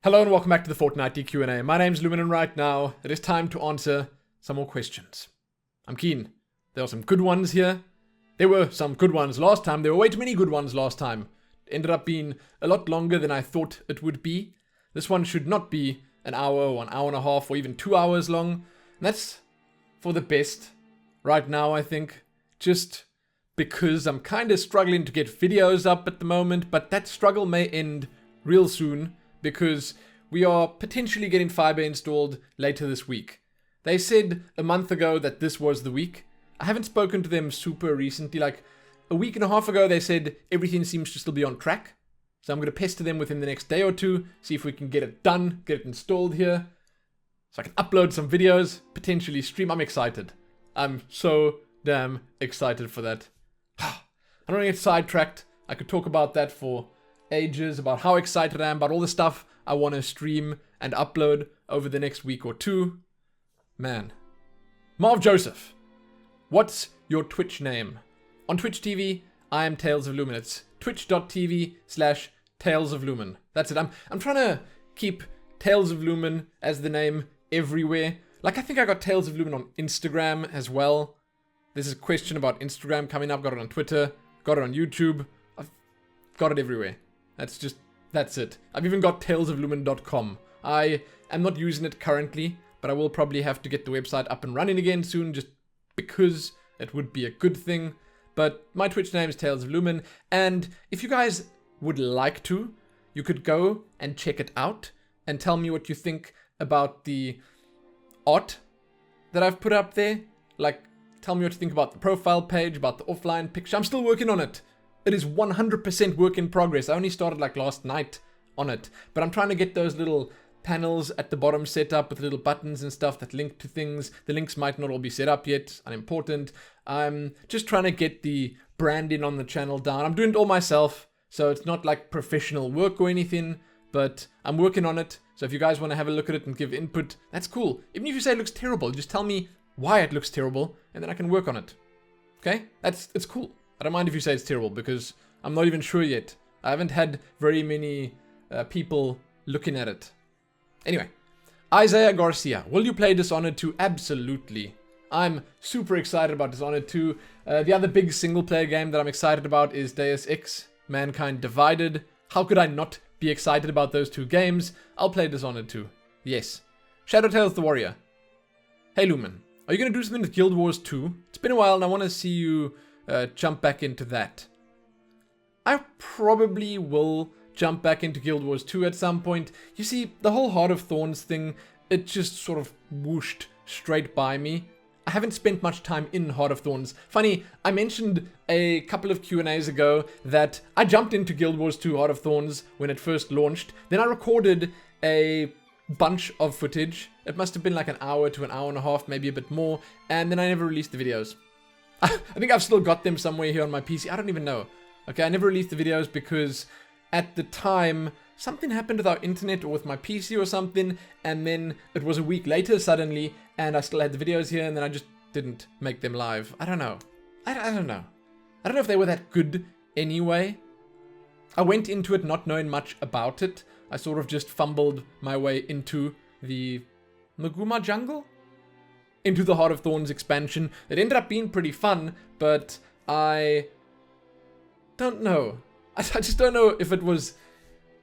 Hello and welcome back to the Fortnightly Q&A. My name's Lumin and right now it is time to answer some more questions. I'm keen. There are some good ones here. There were some good ones last time. There were way too many good ones last time. It ended up being a lot longer than I thought it would be. This one should not be an hour or an hour and a half or even 2 hours long. And that's for the best right now, I think. Just because I'm kind of struggling to get videos up at the moment, but that struggle may end real soon, because we are potentially getting fiber installed later this week. They said a month ago that this was the week. I haven't spoken to them super recently. Like a week and a half ago, they said everything seems to still be on track. So I'm going to pester them within the next day or two, see if we can get it done, get it installed here. So I can upload some videos, potentially stream. I'm excited. I'm so damn excited for that. I don't want to get sidetracked. I could talk about that for ages, about how excited I am about all the stuff I want to stream and upload over the next week or two. Man. Marv Joseph, what's your Twitch name? On Twitch TV, I am Tales of Lumin. It's twitch.tv/Tales of Lumin. That's it. I'm trying to keep Tales of Lumin as the name everywhere. Like, I think I got Tales of Lumin on Instagram as well. There's a question about Instagram coming up. Got it on Twitter. Got it on YouTube. I've got it everywhere. That's it. I've even got talesoflumin.com. I am not using it currently, but I will probably have to get the website up and running again soon, just because it would be a good thing. But my Twitch name is Tales of Lumin, and if you guys would like to, you could go and check it out and tell me what you think about the art that I've put up there. Like, tell me what you think about the profile page, about the offline picture. I'm still working on it. It is 100% work in progress. I only started like last night on it. But I'm trying to get those little panels at the bottom set up with little buttons and stuff that link to things. The links might not all be set up yet. Unimportant. I'm just trying to get the branding on the channel down. I'm doing it all myself, so it's not like professional work or anything. But I'm working on it. So if you guys want to have a look at it and give input, that's cool. Even if you say it looks terrible, just tell me why it looks terrible, and then I can work on it. Okay? It's cool. I don't mind if you say it's terrible, because I'm not even sure yet. I haven't had very many people looking at it. Anyway, Isaiah Garcia, will you play Dishonored 2? Absolutely. I'm super excited about Dishonored 2. The other big single-player game that I'm excited about is Deus Ex: Mankind Divided. How could I not be excited about those two games? I'll play Dishonored 2. Yes. Shadow Tales the Warrior. Hey Lumin, are you going to do something with Guild Wars 2? It's been a while and I want to see you jump back into that. I probably will jump back into Guild Wars 2 at some point. You see, the whole Heart of Thorns thing, it just sort of whooshed straight by me. I haven't spent much time in Heart of Thorns. Funny, I mentioned a couple of Q&As ago that I jumped into Guild Wars 2 Heart of Thorns when it first launched. Then I recorded a bunch of footage. It must have been like an hour to an hour and a half, maybe a bit more. And then I never released the videos. I think I've still got them somewhere here on my PC. I don't even know. Okay, I never released the videos because at the time, something happened with our internet or with my PC or something, and then it was a week later suddenly, and I still had the videos here, and then I just didn't make them live. I don't know. I don't know. I don't know if they were that good anyway. I went into it not knowing much about it. I sort of just fumbled my way into the Maguma jungle? Into the Heart of Thorns expansion. It ended up being pretty fun, but I don't know. I just don't know if it was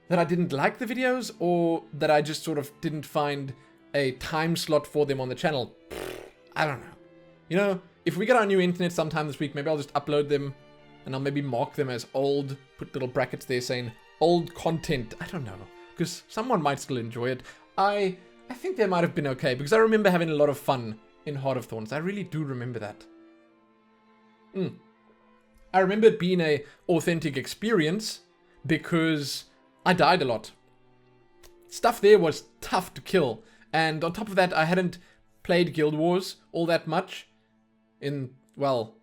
that I didn't like the videos or that I just sort of didn't find a time slot for them on the channel. I don't know. You know, if we get our new internet sometime this week, maybe I'll just upload them and I'll maybe mark them as old, put little brackets there saying old content. I don't know, because someone might still enjoy it. I think they might have been okay, because I remember having a lot of fun in Heart of Thorns. I really do remember that. I remember it being a authentic experience because I died a lot. Stuff there was tough to kill. And on top of that, I hadn't played Guild Wars all that much in, well,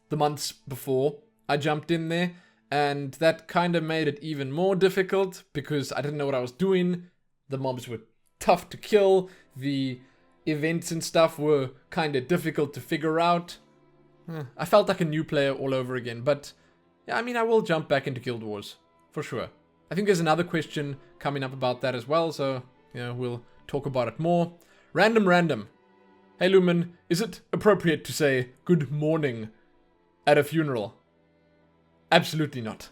the months before I jumped in there. And that kind of made it even more difficult because I didn't know what I was doing. The mobs were tough to kill. The events and stuff were kind of difficult to figure out. I felt like a new player all over again, but yeah, I mean, I will jump back into Guild Wars, for sure. I think there's another question coming up about that as well, so, we'll talk about it more. Random. Hey Lumin, is it appropriate to say good morning at a funeral? Absolutely not.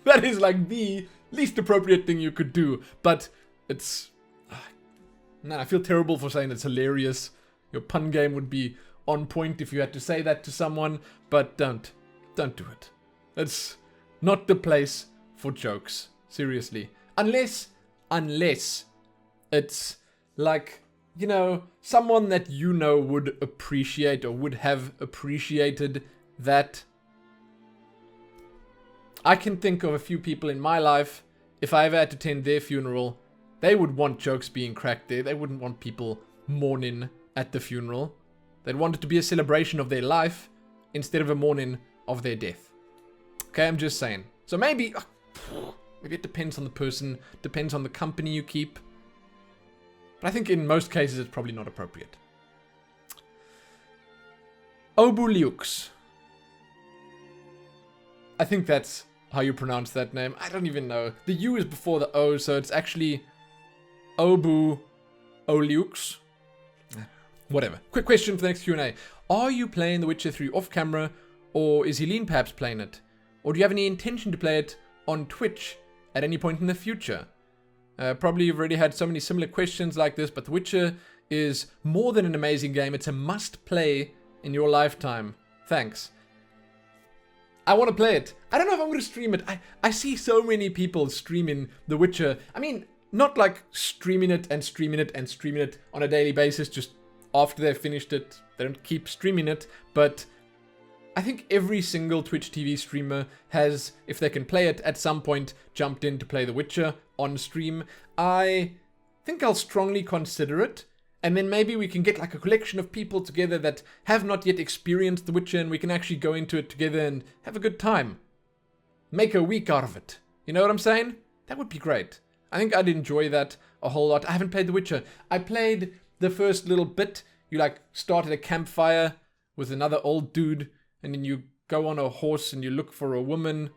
That is like the least appropriate thing you could do, but it's... Man, I feel terrible for saying it's hilarious. Your pun game would be on point if you had to say that to someone, but don't do it. It's not the place for jokes, seriously. Unless it's like, someone that would appreciate or would have appreciated that. I can think of a few people in my life, if I ever had to attend their funeral, they would want jokes being cracked there. They wouldn't want people mourning at the funeral. They'd want it to be a celebration of their life instead of a mourning of their death. Okay, I'm just saying. So maybe it depends on the person, depends on the company you keep. But I think in most cases it's probably not appropriate. Obuliux. I think that's how you pronounce that name. I don't even know. The U is before the O, so it's actually Obu Oliux. Whatever. Quick question for the next Q&A. Are you playing The Witcher 3 off camera, or is Helene perhaps playing it? Or do you have any intention to play it on Twitch at any point in the future? Probably you've already had so many similar questions like this, but The Witcher is more than an amazing game. It's a must-play in your lifetime. Thanks. I want to play it. I don't know if I'm going to stream it. I see so many people streaming The Witcher. I mean, not like streaming it and streaming it and streaming it on a daily basis, just after they've finished it. They don't keep streaming it, but I think every single Twitch TV streamer has, if they can play it at some point, jumped in to play The Witcher on stream. I think I'll strongly consider it. And then maybe we can get like a collection of people together that have not yet experienced The Witcher, and we can actually go into it together and have a good time. Make a week out of it. You know what I'm saying? That would be great. I think I'd enjoy that a whole lot. I haven't played The Witcher. I played the first little bit. You like start at a campfire with another old dude, and then you go on a horse and you look for a woman.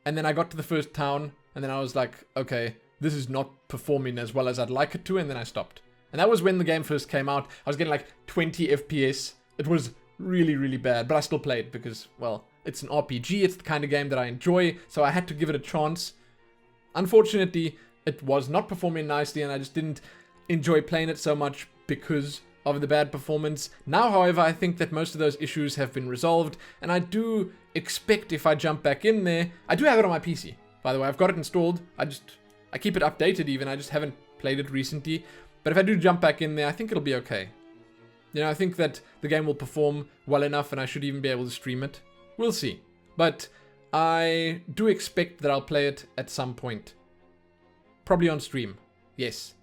And then I got to the first town, and then I was like, okay, this is not performing as well as I'd like it to, and then I stopped. And that was when the game first came out. I was getting like 20 FPS. It was really, really bad, but I still played because, well, it's an RPG. It's the kind of game that I enjoy, so I had to give it a chance. Unfortunately, it was not performing nicely, and I just didn't enjoy playing it so much because of the bad performance. Now, however, I think that most of those issues have been resolved, and I do expect if I jump back in there... I do have it on my PC, by the way. I've got it installed. I keep it updated even. I just haven't played it recently. But if I do jump back in there, I think it'll be okay. I think that the game will perform well enough, and I should even be able to stream it. We'll see. But I do expect that I'll play it at some point. Probably on stream. Yes.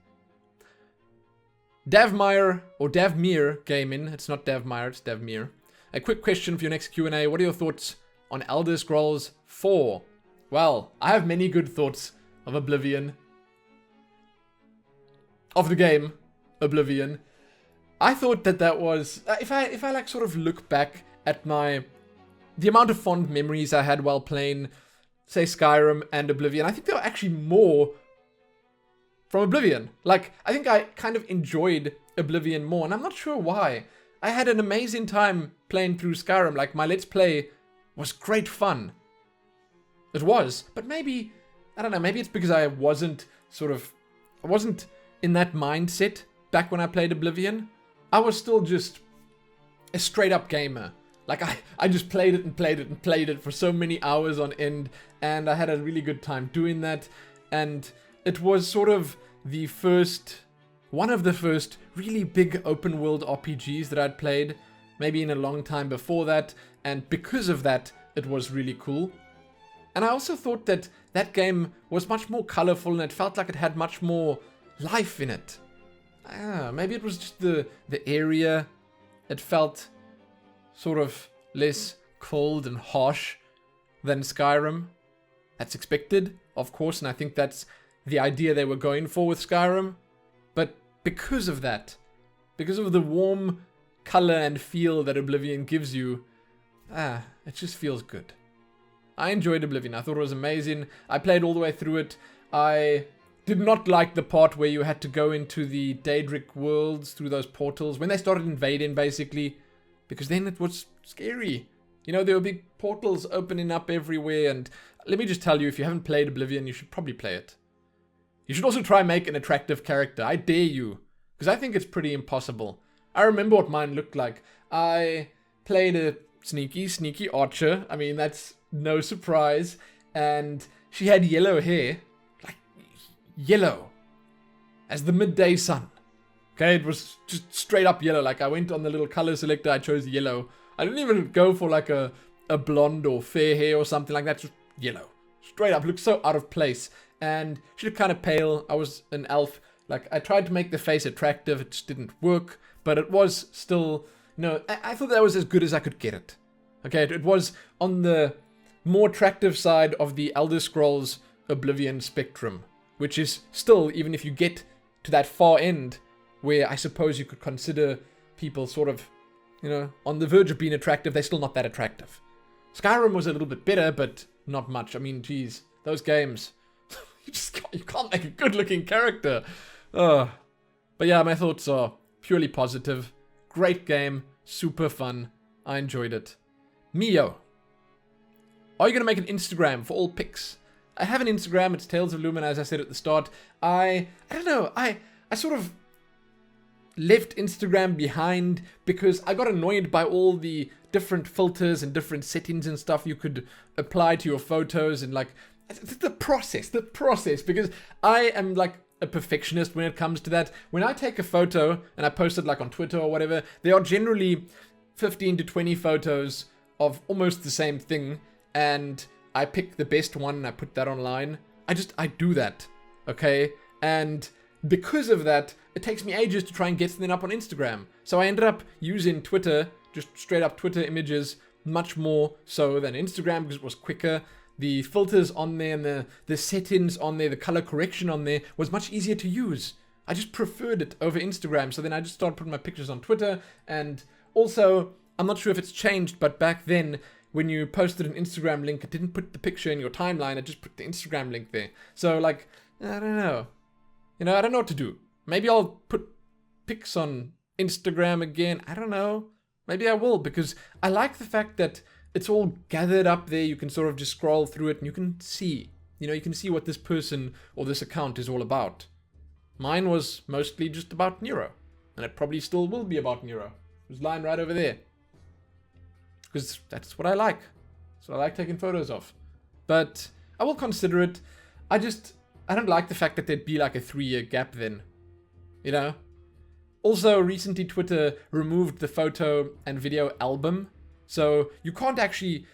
Davmire, or Davmir Gaming. It's not Davmire, it's Davmir. A quick question for your next Q&A. What are your thoughts on Elder Scrolls 4? Well, I have many good thoughts of Oblivion. Of the game, Oblivion. I thought that was... If I like sort of look back at the amount of fond memories I had while playing, say, Skyrim and Oblivion, I think there were actually more from Oblivion. Like, I think I kind of enjoyed Oblivion more, and I'm not sure why. I had an amazing time playing through Skyrim. Like, my Let's Play was great fun. It was. But maybe, I don't know, maybe it's because I wasn't in that mindset back when I played Oblivion. I was still just a straight up gamer. Like, I just played it and played it and played it for so many hours on end, and I had a really good time doing that. And it was sort of one of the first really big open world RPGs that I'd played, maybe in a long time before that, and because of that, it was really cool. And I also thought that that game was much more colorful, and it felt like it had much more life in it. I don't know, maybe it was just the area. It felt sort of less cold and harsh than Skyrim. That's expected, of course, and I think that's the idea they were going for with Skyrim. But because of that, because of the warm color and feel that Oblivion gives you, it just feels good. I enjoyed Oblivion. I thought it was amazing. I played all the way through it. I did not like the part where you had to go into the Daedric worlds through those portals. When they started invading, basically. Because then it was scary. You know, there were big portals opening up everywhere. And let me just tell you, if you haven't played Oblivion, you should probably play it. You should also try and make an attractive character. I dare you. Because I think it's pretty impossible. I remember what mine looked like. I played a sneaky archer. I mean, that's no surprise. And she had yellow hair. Like, yellow. As the midday sun. Okay, it was just straight up yellow. Like, I went on the little color selector, I chose yellow. I didn't even go for like a blonde or fair hair or something like that. Just yellow. Straight up. Looked so out of place. And she looked kind of pale. I was an elf. Like, I tried to make the face attractive. It just didn't work. But it was still... No, I thought that was as good as I could get it. Okay, it was on the more attractive side of the Elder Scrolls Oblivion spectrum. Which is still, even if you get to that far end, where I suppose you could consider people sort of, you know, on the verge of being attractive, they're still not that attractive. Skyrim was a little bit better, but not much. I mean, geez, those games... you can't make a good-looking character. But yeah, my thoughts are purely positive. Great game. Super fun. I enjoyed it. Mio. Are you going to make an Instagram for all pics? I have an Instagram. It's Tales of Lumin, as I said at the start. I don't know. I sort of left Instagram behind because I got annoyed by all the different filters and different settings and stuff you could apply to your photos and like the process, because I am like a perfectionist when it comes to that. When I take a photo and I post it like on Twitter or whatever, there are generally 15 to 20 photos of almost the same thing, and I pick the best one and I put that online. I do that, okay? And because of that, it takes me ages to try and get something up on Instagram. So I ended up using Twitter, just straight up Twitter images, much more so than Instagram because it was quicker. The filters on there and the settings on there, the color correction on there was much easier to use. I just preferred it over Instagram. So then I just started putting my pictures on Twitter. And also, I'm not sure if it's changed, but back then, when you posted an Instagram link, it didn't put the picture in your timeline. It just put the Instagram link there. So like, I don't know. You know, I don't know what to do. Maybe I'll put pics on Instagram again. I don't know. Maybe I will, because I like the fact that it's all gathered up there. You can sort of just scroll through it and you can see. You know, you can see what this person or this account is all about. Mine was mostly just about Nero. And it probably still will be about Nero. It was lying right over there. Because that's what I like. That's what I like taking photos of. But I will consider it. I don't like the fact that there'd be like a 3-year gap then. You know? Also, recently Twitter removed the photo and video album. So you can't actually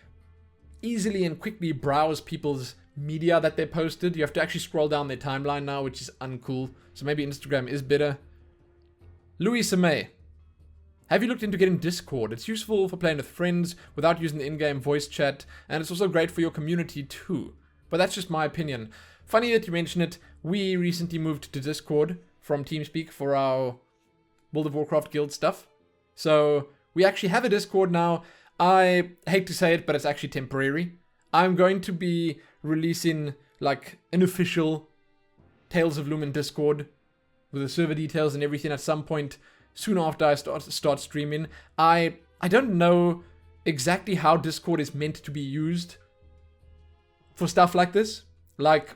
easily and quickly browse people's media that they posted. You have to actually scroll down their timeline now, which is uncool. So maybe Instagram is better. Louis Samay. Have you looked into getting Discord? It's useful for playing with friends without using the in-game voice chat. And it's also great for your community too. But that's just my opinion. Funny that you mention it. We recently moved to Discord from TeamSpeak for our World of Warcraft guild stuff. So we actually have a Discord now. I hate to say it, but it's actually temporary. I'm going to be releasing like an official Tales of Lumin Discord with the server details and everything at some point soon after I start streaming. I don't know exactly how Discord is meant to be used for stuff like this. Like,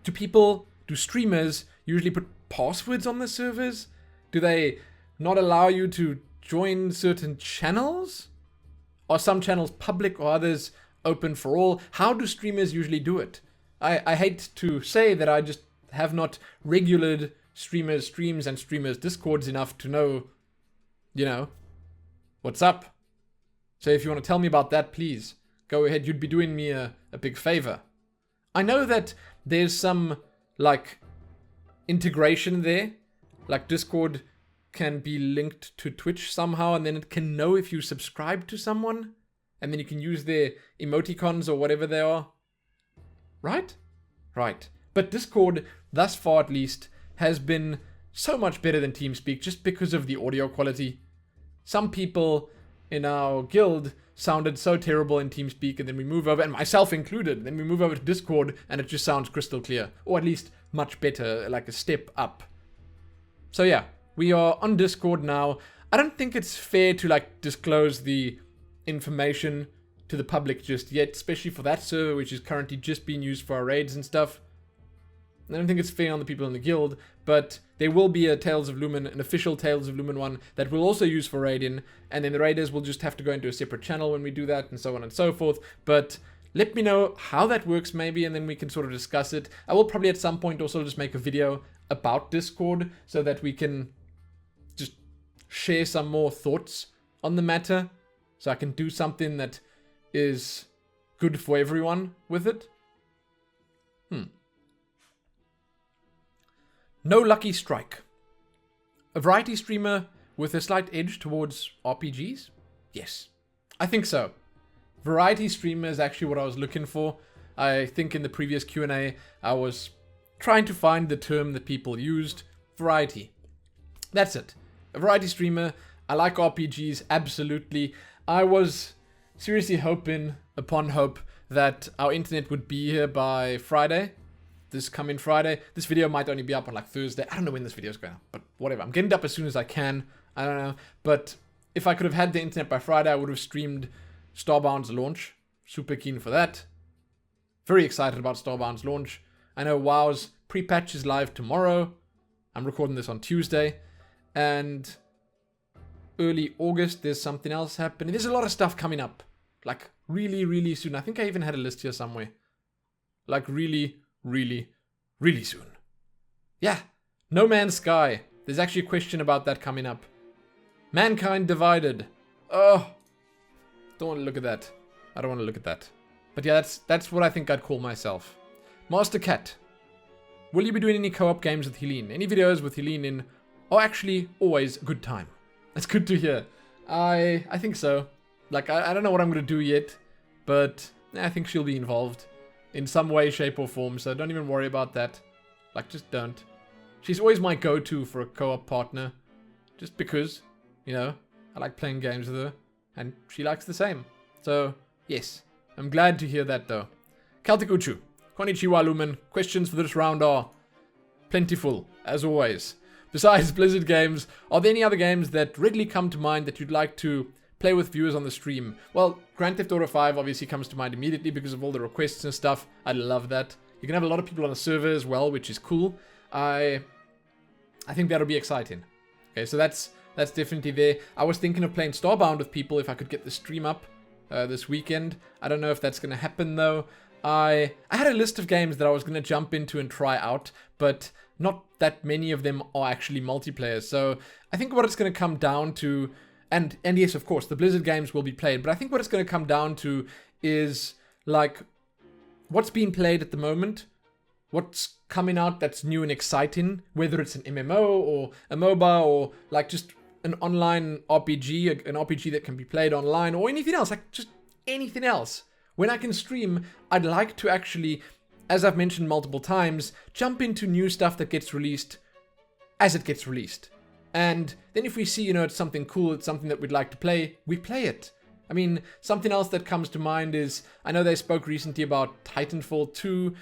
do streamers usually put passwords on the servers? Do they not allow you to join certain channels? Are some channels public or others open for all? How do streamers usually do it? I hate to say that I just have not regulated streamers' streams and streamers' discords enough to know, you know, what's up. So if you want to tell me about that, please, go ahead. You'd be doing me a big favor. I know that there's some, like, integration there. Like, Discord can be linked to Twitch somehow, and then it can know if you subscribe to someone, and then you can use their emoticons or whatever they are. Right? Right. But Discord, thus far at least, has been so much better than TeamSpeak just because of the audio quality. Some people in our guild sounded so terrible in TeamSpeak, and then we move over, and myself included, then we move over to Discord, and it just sounds crystal clear. Or at least much better, like a step up. So yeah, we are on Discord now. I don't think it's fair to like disclose the information to the public just yet, especially for that server, which is currently just being used for our raids and stuff. I don't think it's fair on the people in the guild, but there will be a Tales of Lumin, an official Tales of Lumin one that we'll also use for raiding, and then the raiders will just have to go into a separate channel when we do that, and so on and so forth. But let me know how that works maybe, and then we can sort of discuss it. I will probably at some point also just make a video about Discord so that we can just share some more thoughts on the matter, so I can do something that is good for everyone with it. No Lucky Strike. A variety streamer with a slight edge towards RPGs? Yes, I think so. Variety streamer is actually what I was looking for. I think in the previous Q&A, I was trying to find the term that people used. Variety. That's it. A variety streamer. I like RPGs, absolutely. I was seriously hoping, upon hope, that our internet would be here by Friday. This coming Friday. This video might only be up on like Thursday. I don't know when this video is going up, but whatever. I'm getting it up as soon as I can. I don't know. But if I could have had the internet by Friday, I would have streamed Starbound's launch. Super keen for that. Very excited about Starbound's launch. I know WoW's pre-patch is live tomorrow. I'm recording this on Tuesday. And early August, there's something else happening. There's a lot of stuff coming up. Like really, really soon. I think I even had a list here somewhere. Like really soon. Yeah, No Man's Sky. There's actually a question about that coming up. Mankind Divided. Oh, don't want to look at that. I don't want to look at that. But yeah, that's what I think I'd call myself. Master Cat. Will you be doing any co-op games with Helene? Any videos with Helene in are actually always a good time. That's good to hear. I think so. Like, I don't know what I'm going to do yet, but I think she'll be involved. In some way, shape, or form, so don't even worry about that. Like, just don't. She's always my go-to for a co-op partner. Just because, you know, I like playing games with her, and she likes the same. So, yes. I'm glad to hear that, though. Celtic Uchu. Konnichiwa, Lumin. Questions for this round are plentiful, as always. Besides Blizzard games, are there any other games that readily come to mind that you'd like to play with viewers on the stream? Well, Grand Theft Auto 5 obviously comes to mind immediately because of all the requests and stuff. I love that. You can have a lot of people on the server as well, which is cool. I think that'll be exciting. Okay, so that's definitely there. I was thinking of playing Starbound with people if I could get the stream up this weekend. I don't know if that's going to happen though. I had a list of games that I was going to jump into and try out, but not that many of them are actually multiplayer. So I think what it's going to come down to, and yes, of course, the Blizzard games will be played, but I think what it's going to come down to is, like, what's being played at the moment, what's coming out that's new and exciting, whether it's an MMO or a MOBA or, like, just an online RPG, an RPG that can be played online, or anything else, like, just anything else. When I can stream, I'd like to actually, as I've mentioned multiple times, jump into new stuff that gets released as it gets released. And then if we see, it's something cool, it's something that we'd like to play, we play it. I mean, something else that comes to mind is, I know they spoke recently about Titanfall 2,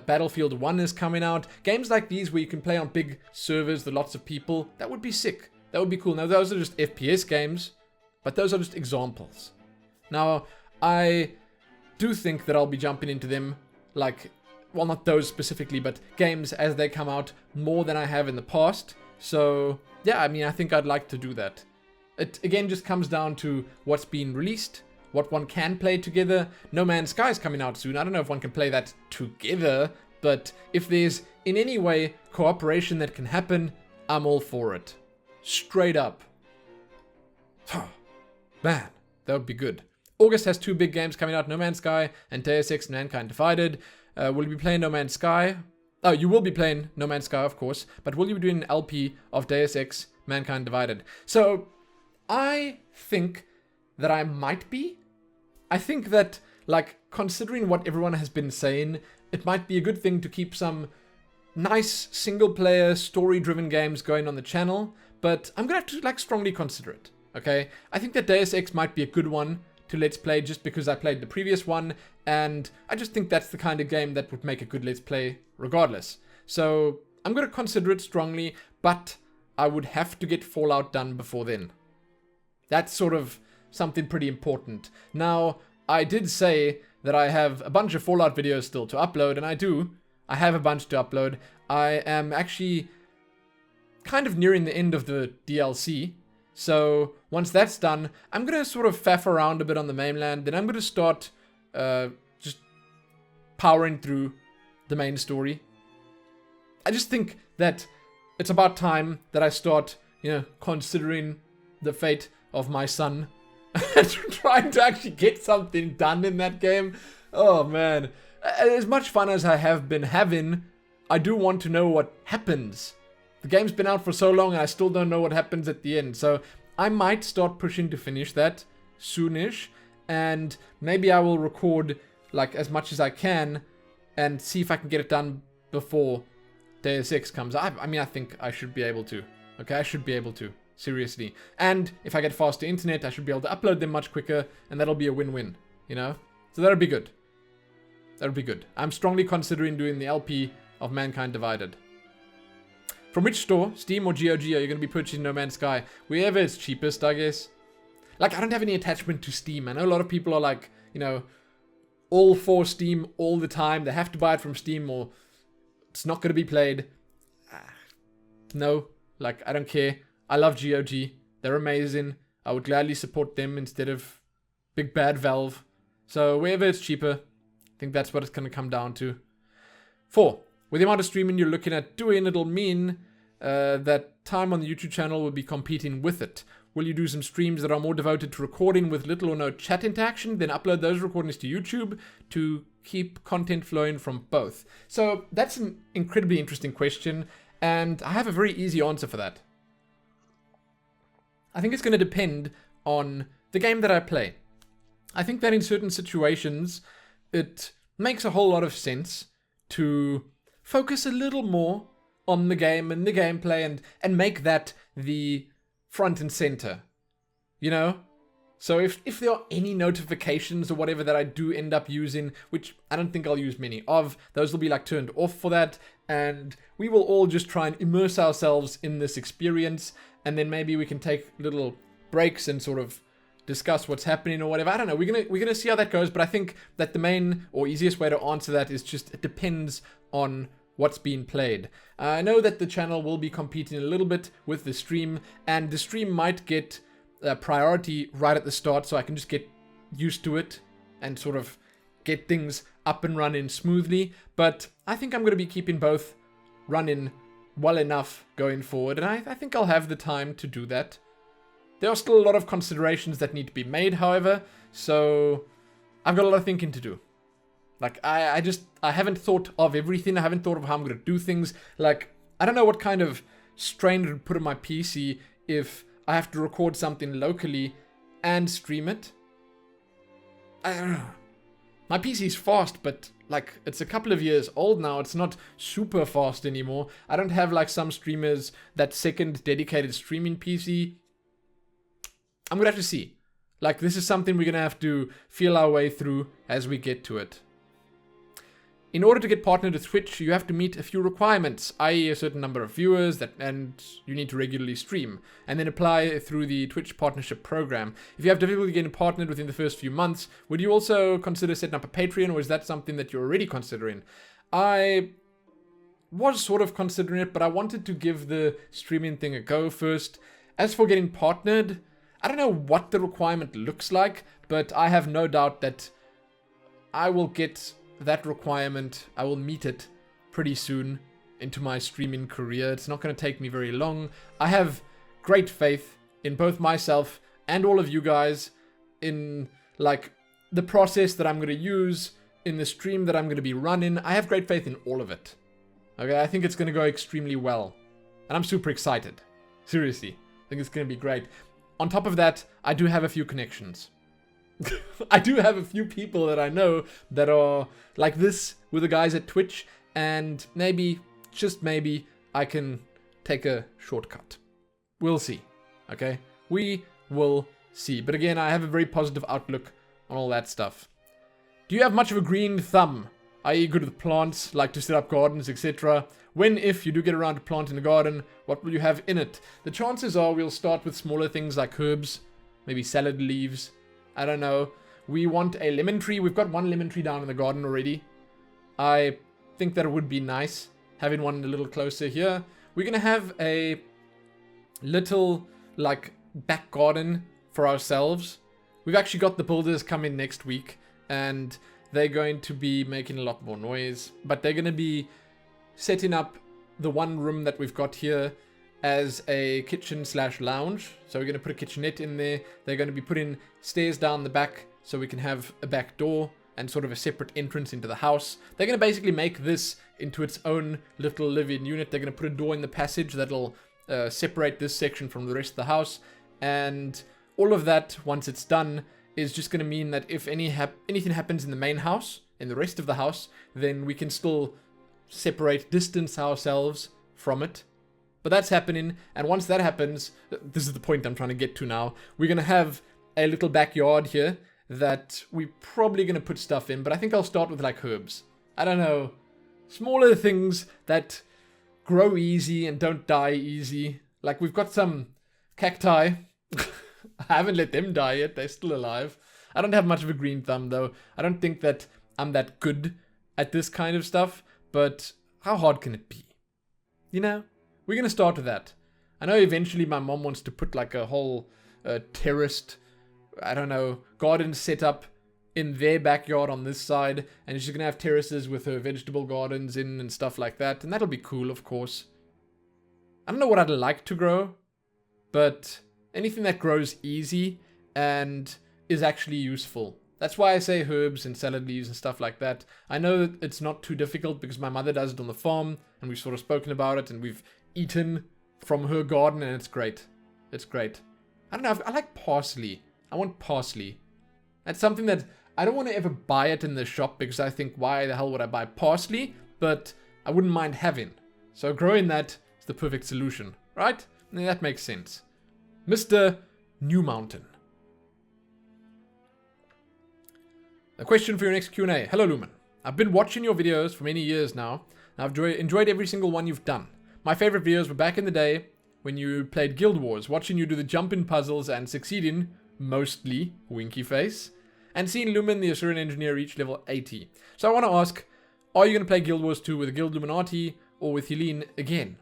Battlefield 1 is coming out. Games like these where you can play on big servers with lots of people, that would be sick. That would be cool. Now, those are just FPS games, but those are just examples. Now, I do think that I'll be jumping into them, like, well, not those specifically, but games as they come out more than I have in the past. So, yeah, I mean, I think I'd like to do that. It, again, just comes down to what's being released, what one can play together. No Man's Sky is coming out soon. I don't know if one can play that together, but if there's in any way cooperation that can happen, I'm all for it. Straight up. Man, that would be good. August has 2 big games coming out, No Man's Sky and Deus Ex Mankind Divided. Will you be playing No Man's Sky? Oh, you will be playing No Man's Sky, of course, but will you be doing an LP of Deus Ex Mankind Divided? So, I think that I might be. I think that, like, considering what everyone has been saying, it might be a good thing to keep some nice single-player, story-driven games going on the channel, but I'm gonna have to, like, strongly consider it. okay? I think that Deus Ex might be a good one to Let's Play just because I played the previous one, and I just think that's the kind of game that would make a good Let's Play regardless. So I'm going to consider it strongly, but I would have to get Fallout done before then. That's sort of something pretty important. Now, I did say that I have a bunch of Fallout videos still to upload, and I do. I have a bunch to upload. I am actually kind of nearing the end of the DLC. So once that's done, I'm going to sort of faff around a bit on the mainland. Then I'm going to start just powering through the main story. I just think that it's about time that I start, considering the fate of my son. Trying to actually get something done in that game. Oh man. As much fun as I have been having, I do want to know what happens. The game's been out for so long and I still don't know what happens at the end. So I might start pushing to finish that soonish. And maybe I will record like as much as I can and see if I can get it done before Deus Ex comes. I think I should be able to. Okay, I should be able to. Seriously. And if I get faster internet, I should be able to upload them much quicker, and that'll be a win-win, So that'll be good. That'll be good. I'm strongly considering doing the LP of Mankind Divided. From which store, Steam or GOG, are you going to be purchasing No Man's Sky? Wherever it's cheapest, I guess. Like, I don't have any attachment to Steam. I know a lot of people are like, all for Steam all the time. They have to buy it from Steam or it's not going to be played. No, I don't care. I love GOG. They're amazing. I would gladly support them instead of big bad Valve. So wherever it's cheaper, I think that's what it's going to come down to. 4. With the amount of streaming you're looking at doing, it'll mean that time on the YouTube channel will be competing with it. Will you do some streams that are more devoted to recording with little or no chat interaction, then upload those recordings to YouTube to keep content flowing from both? So that's an incredibly interesting question, and I have a very easy answer for that. I think it's going to depend on the game that I play. I think that in certain situations, it makes a whole lot of sense to focus a little more on the game and the gameplay and make that the front and center. So if there are any notifications or whatever that I do end up using, which I don't think I'll use many of, those will be turned off for that, and we will all just try and immerse ourselves in this experience, and then maybe we can take little breaks and sort of discuss what's happening or whatever. I don't know. We're gonna see how that goes, but I think that the main or easiest way to answer that is just it depends on what's being played. I know that the channel will be competing a little bit with the stream, and the stream might get priority right at the start, so I can just get used to it and sort of get things up and running smoothly. But I think I'm going to be keeping both running well enough going forward, and I think I'll have the time to do that. There are still a lot of considerations that need to be made, however, so I've got a lot of thinking to do. I haven't thought of everything. I haven't thought of how I'm going to do things. I don't know what kind of strain it would put on my PC if I have to record something locally and stream it. I don't know. My PC's fast, but it's a couple of years old now. It's not super fast anymore. I don't have some streamers that second dedicated streaming PC. I'm going to have to see. This is something we're going to have to feel our way through as we get to it. In order to get partnered with Twitch, you have to meet a few requirements, i.e. a certain number of viewers, and you need to regularly stream, and then apply through the Twitch partnership program. If you have difficulty getting partnered within the first few months, would you also consider setting up a Patreon, or is that something that you're already considering? I was sort of considering it, but I wanted to give the streaming thing a go first. As for getting partnered, I don't know what the requirement looks like, but I have no doubt that I will get that requirement. I will meet it pretty soon into my streaming career. It's not going to take me very long. I have great faith in both myself and all of you guys in the process that I'm going to use in the stream that I'm going to be running. I have great faith in all of it. Okay, I think it's going to go extremely well. And I'm super excited. Seriously, I think it's going to be great. On top of that, I do have a few connections. I do have a few people that I know that are like this with the guys at Twitch, and maybe, just maybe, I can take a shortcut. We'll see, okay? We we'll see. But again, I have a very positive outlook on all that stuff. Do you have much of a green thumb? i.e. good with plants, like to set up gardens, etc. When, if you do get around to planting a garden, what will you have in it? The chances are we'll start with smaller things like herbs, maybe salad leaves. I don't know. We want a lemon tree. We've got one lemon tree down in the garden already. I think that it would be nice having one a little closer here. We're going to have a little, like, back garden for ourselves. We've actually got the builders coming next week, and they're going to be making a lot more noise, but they're going to be setting up the one room that we've got here as a kitchen slash lounge. So we're going to put a kitchenette in there. They're going to be putting stairs down the back so we can have a back door and sort of a separate entrance into the house. They're going to basically make this into its own little living unit. They're going to put a door in the passage that'll separate this section from the rest of the house. And all of that, once it's done, is just going to mean that if anything happens in the main house, in the rest of the house, then we can still distance ourselves from it. But that's happening, and once that happens, this is the point I'm trying to get to now, we're going to have a little backyard here that we're probably going to put stuff in, but I think I'll start with like herbs. I don't know, smaller things that grow easy and don't die easy. Like we've got some cacti. I haven't let them die yet. They're still alive. I don't have much of a green thumb, though. I don't think that I'm that good at this kind of stuff. But how hard can it be? You know? We're going to start with that. I know eventually my mom wants to put like a whole terraced, I don't know, garden set up in their backyard on this side. And she's going to have terraces with her vegetable gardens in and stuff like that. And that'll be cool, of course. I don't know what I'd like to grow. But anything that grows easy and is actually useful. That's why I say herbs and salad leaves and stuff like that. I know that it's not too difficult because my mother does it on the farm and we've sort of spoken about it and we've eaten from her garden and it's great. It's great. I don't know, I like parsley. I want parsley. That's something that I don't want to ever buy it in the shop because I think why the hell would I buy parsley? But I wouldn't mind having. So growing that is the perfect solution, right? Yeah, that makes sense. Mr. New Mountain. A question for your next Q&A. Hello, Lumin. I've been watching your videos for many years now. I've enjoyed every single one you've done. My favorite videos were back in the day when you played Guild Wars, watching you do the jump-in puzzles and succeeding, mostly, winky face, and seeing Lumin, the Assyrian engineer, reach level 80. So I want to ask, are you going to play Guild Wars 2 with the Guild Illuminati or with Helene again?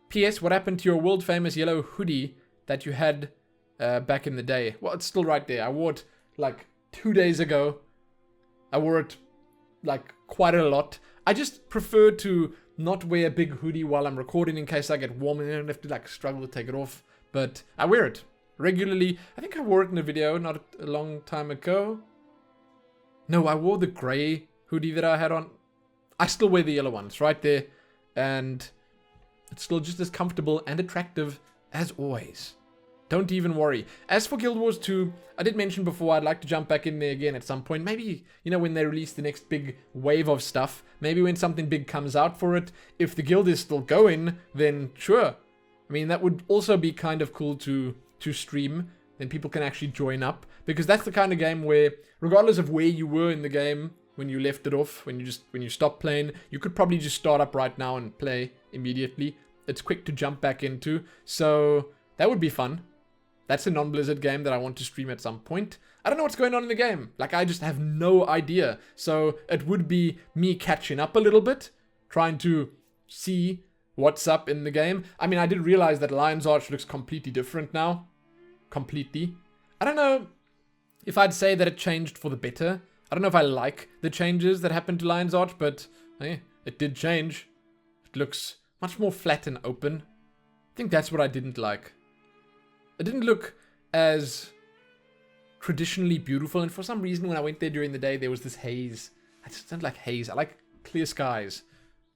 P.S. What happened to your world-famous yellow hoodie that you had back in the day? Well, it's still right there. I wore it like 2 days ago. I wore it like quite a lot. I just prefer to not wear a big hoodie while I'm recording in case I get warm and I don't have to like struggle to take it off. But I wear it regularly. I think I wore it in a video not a long time ago. No, I wore the grey hoodie that I had on. I still wear the yellow ones right there. And it's still just as comfortable and attractive as always. Don't even worry. As for Guild Wars 2, I did mention before I'd like to jump back in there again at some point. Maybe, you know, when they release the next big wave of stuff. Maybe when something big comes out for it. If the guild is still going, then sure. I mean, that would also be kind of cool to stream. Then people can actually join up. Because that's the kind of game where, regardless of where you were in the game, when you left it off, when you stopped playing, you could probably just start up right now and play immediately. It's quick to jump back into. So that would be fun. That's a non-Blizzard game that I want to stream at some point. I don't know what's going on in the game. Like, I just have no idea. So it would be me catching up a little bit, trying to see what's up in the game. I mean, I did realize that Lion's Arch looks completely different now. Completely. I don't know if I'd say that it changed for the better. I don't know if I like the changes that happened to Lion's Arch, but hey, it did change. It looks much more flat and open. I think that's what I didn't like. It didn't look as traditionally beautiful, and for some reason when I went there during the day, there was this haze. I just don't like haze. I like clear skies.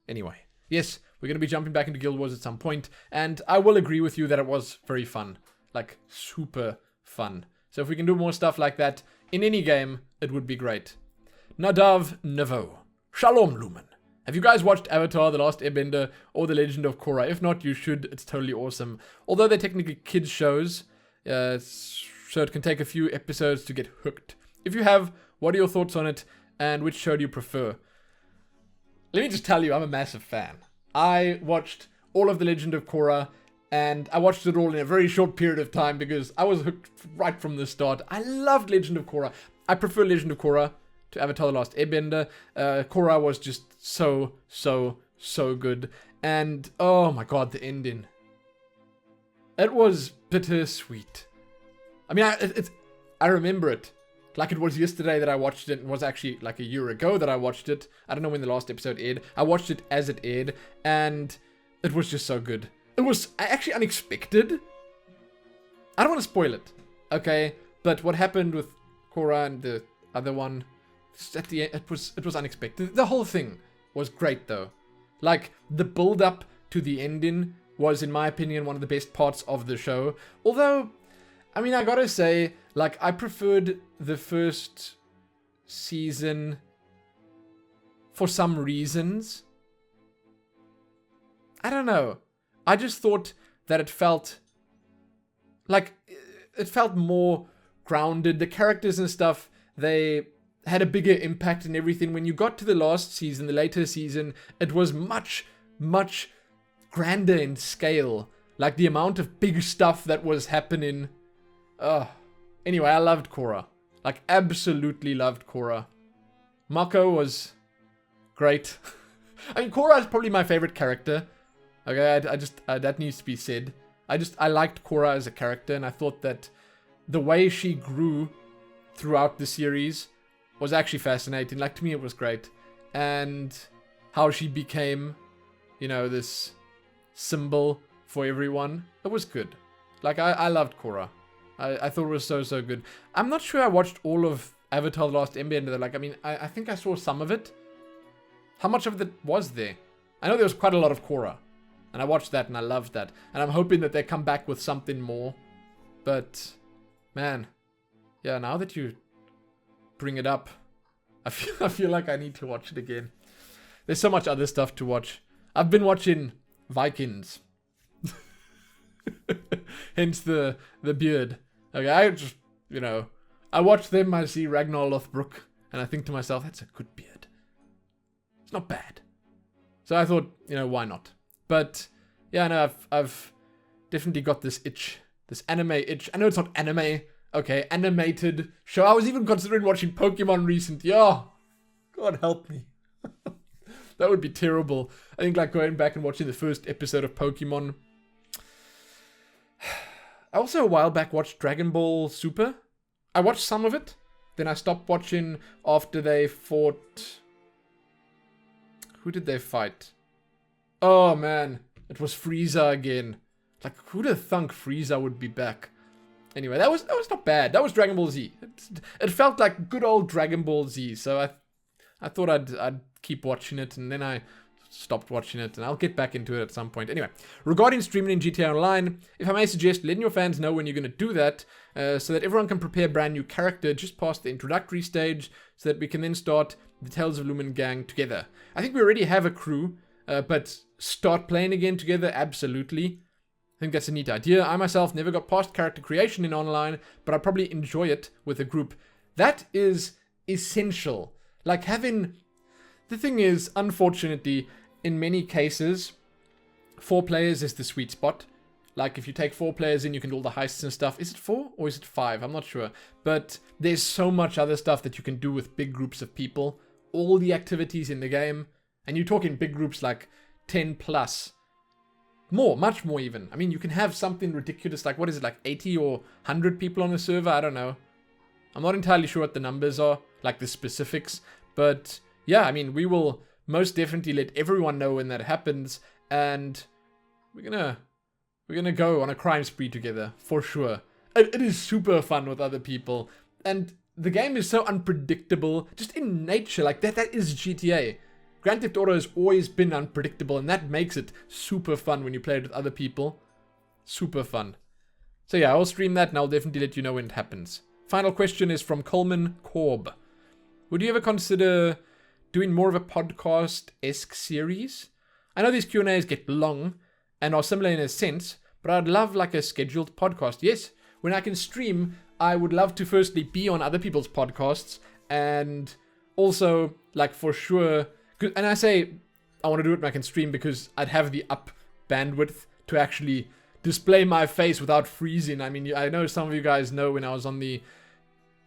Anyway, yes, we're going to be jumping back into Guild Wars at some point, and I will agree with you that it was very fun. Like, super fun. So if we can do more stuff like that in any game, it would be great. Nadav Nevo. Shalom, Lumin. Have you guys watched Avatar, The Last Airbender, or The Legend of Korra? If not, you should. It's totally awesome. Although they're technically kids' shows, so it can take a few episodes to get hooked. If you have, what are your thoughts on it, and which show do you prefer? Let me just tell you, I'm a massive fan. I watched all of The Legend of Korra, and I watched it all in a very short period of time because I was hooked right from the start. I loved Legend of Korra. I prefer Legend of Korra to Avatar The Last Airbender. Korra was just so good. And, oh my god, the ending. It was bittersweet. I mean, I remember it like it was yesterday that I watched it. It was actually like a year ago that I watched it. I don't know when the last episode aired. I watched it as it aired, and it was just so good. It was actually unexpected. I don't want to spoil it, okay? But what happened with Korra and the other one, at the end, it was unexpected. The whole thing was great, though. Like, the build-up to the ending was, in my opinion, one of the best parts of the show. Although, I mean, I gotta say, like, I preferred the first season for some reasons. I don't know. I just thought that it felt more grounded. The characters and stuff, they had a bigger impact and everything. When you got to the last season, the later season, it was much grander in scale. Like, the amount of big stuff that was happening. Anyway, I loved Korra. Like, absolutely loved Korra. Mako was great. I mean, Korra is probably my favorite character. Okay, I just that needs to be said. I liked Korra as a character, and I thought that the way she grew throughout the series was actually fascinating. Like, to me, it was great. And how she became, you know, this symbol for everyone. It was good. Like, I loved Korra. I thought it was so good. I'm not sure I watched all of Avatar The Last Airbender. Like, I mean, I think I saw some of it. How much of it was there? I know there was quite a lot of Korra. And I watched that and I loved that. And I'm hoping that they come back with something more. But, man. Yeah, now that you bring it up, I feel like I need to watch it again. There's so much other stuff to watch. I've been watching Vikings. Hence the beard. Okay, I just, you know, I watch them, I see Ragnar Lothbrok, and I think to myself, that's a good beard. It's not bad. So I thought, you know, why not? But, yeah, no, I've definitely got this itch. This anime itch. I know it's not anime. Okay, animated show. I was even considering watching Pokemon recently. Oh, God help me. That would be terrible. I think, like, going back and watching the first episode of Pokemon. I also, a while back, watched Dragon Ball Super. I watched some of it. Then I stopped watching after they fought... Who did they fight? Oh, man. It was Frieza again. Like, who'd have thunk Frieza would be back? Anyway, that was not bad. That was Dragon Ball Z. It felt like good old Dragon Ball Z. So I thought I'd keep watching it, and then I stopped watching it, and I'll get back into it at some point. Anyway, regarding streaming in GTA Online, if I may suggest, letting your fans know when you're going to do that, so that everyone can prepare a brand new character just past the introductory stage, so that we can then start the Tales of Lumin gang together. I think we already have a crew, but start playing again together, absolutely. I think that's a neat idea. I myself never got past character creation in online, but I probably enjoy it with a group. That is essential. Like, having... The thing is, unfortunately, in many cases, 4 players is the sweet spot. Like, if you take 4 players in, you can do all the heists and stuff. Is it 4 or is it 5? I'm not sure. But there's so much other stuff that you can do with big groups of people. All the activities in the game. And you're talking big groups like 10 plus. More, much more even. I mean, you can have something ridiculous like, what is it, like 80 or 100 people on a server? I don't know. I'm not entirely sure what the numbers are, like the specifics. But yeah, I mean, we will most definitely let everyone know when that happens. And we're gonna go on a crime spree together, for sure. It is super fun with other people. And the game is so unpredictable, just in nature. Like, that is GTA. Grand Theft Auto has always been unpredictable, and that makes it super fun when you play it with other people. Super fun. So yeah, I'll stream that, and I'll definitely let you know when it happens. Final question is from Coleman Korb. Would you ever consider doing more of a podcast-esque series? I know these Q&As get long, and are similar in a sense, but I'd love like a scheduled podcast. Yes, when I can stream, I would love to firstly be on other people's podcasts, and also, like, for sure, and I say I want to do it when I can stream because I'd have the up bandwidth to actually display my face without freezing. I mean, I know some of you guys know when I was on the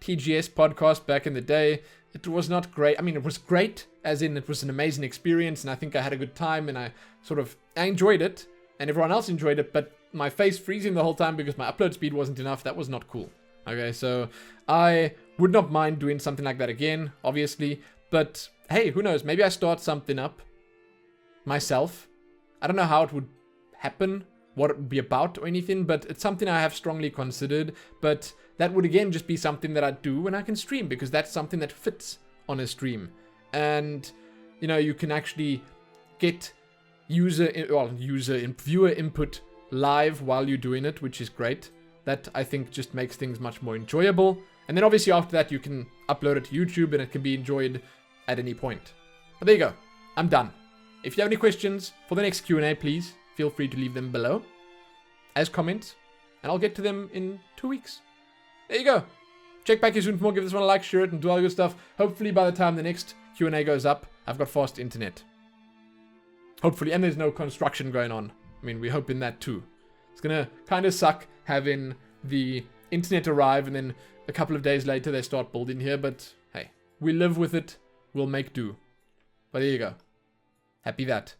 TGS podcast back in the day, it was not great. I mean, it was great, as in it was an amazing experience, and I think I had a good time, and I enjoyed it, and everyone else enjoyed it, but my face freezing the whole time because my upload speed wasn't enough, that was not cool. Okay, so I would not mind doing something like that again, obviously, but hey, who knows, maybe I start something up myself. I don't know how it would happen, what it would be about or anything, but it's something I have strongly considered, but that would again just be something that I do when I can stream, because that's something that fits on a stream. And, you know, you can actually get viewer input live while you're doing it, which is great. That, I think, just makes things much more enjoyable. And then obviously after that you can upload it to YouTube and it can be enjoyed at any point. But there you go. I'm done. If you have any questions for the next Q&A, please feel free to leave them below as comments, and I'll get to them in 2 weeks. There you go. Check back here soon for more. Give this one a like, share it, and do all the good stuff. Hopefully by the time the next Q&A goes up, I've got fast internet. Hopefully, and there's no construction going on. I mean, we're hoping that too. It's gonna kind of suck having the internet arrive and then a couple of days later they start building here, but hey, we live with it. We'll make do. But there you go. Happy that.